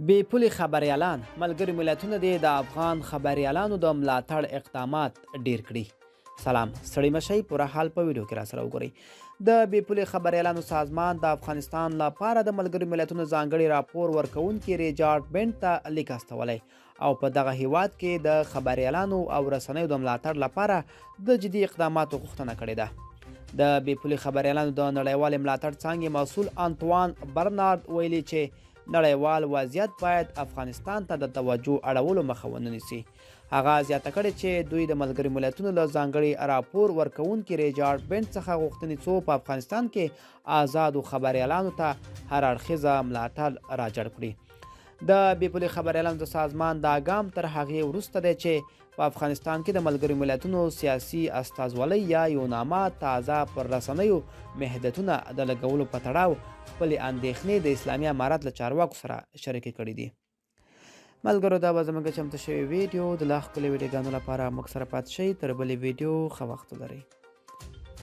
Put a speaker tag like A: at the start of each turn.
A: بې پولې خبریالان ملګري ملتونه دې د افغان خبریالانو د ملاتړ اقدامات ډیر کړي. سلام ستړي مشئ، پوره حال په ویډیو کې را سره وګورئ. د بې پولې خبریالانو سازمان د افغانستان لپاره د ملګري ملتونو ځانګړي راپور ورکوونکي ریچارډ بنټ ته لیک استولی او په دغه هیواد کې د خبریالانو او رسنیو د ملاتړ لپاره د جدي اقداماتو غوښتنه کړې ده. د بې پولې خبریالانو د نړیوالې ملاتړ څانګې مسؤل انطوان برنارد ویلي چې نړیوال وضعیت باید افغانستان ته د توجه اړولو مخه ونه نیسي. هغه زیاته کړې چې دوی د ملګري ملتونو له ځانګړي راپور ورکوونکي ریچارډ بنټ څخه غوښتنې څو په افغانستان کې آزادو خبریالانو ته هر اړخیزه ملاتړ راجړ کړي. د بې پولې خبریالانو د سازمان دا ګام تر هغې وروسته دی چې په افغانستان کې د ملګري ملتونو سیاسي استازولۍ یا یونامه تازه پر رسنیو محدودیتونه د لګولو په تړاو خپلې اندېښنې د اسلامي امارت له چارواکو سره شریکې کړي دي. ملګرو، دا به زموږ چمتو شوې ویډیو د لا ښکلې ویډیوګانو لپاره موږ سره پاتې شئ. تر بلې ویډیو ښه وخت ولرئ.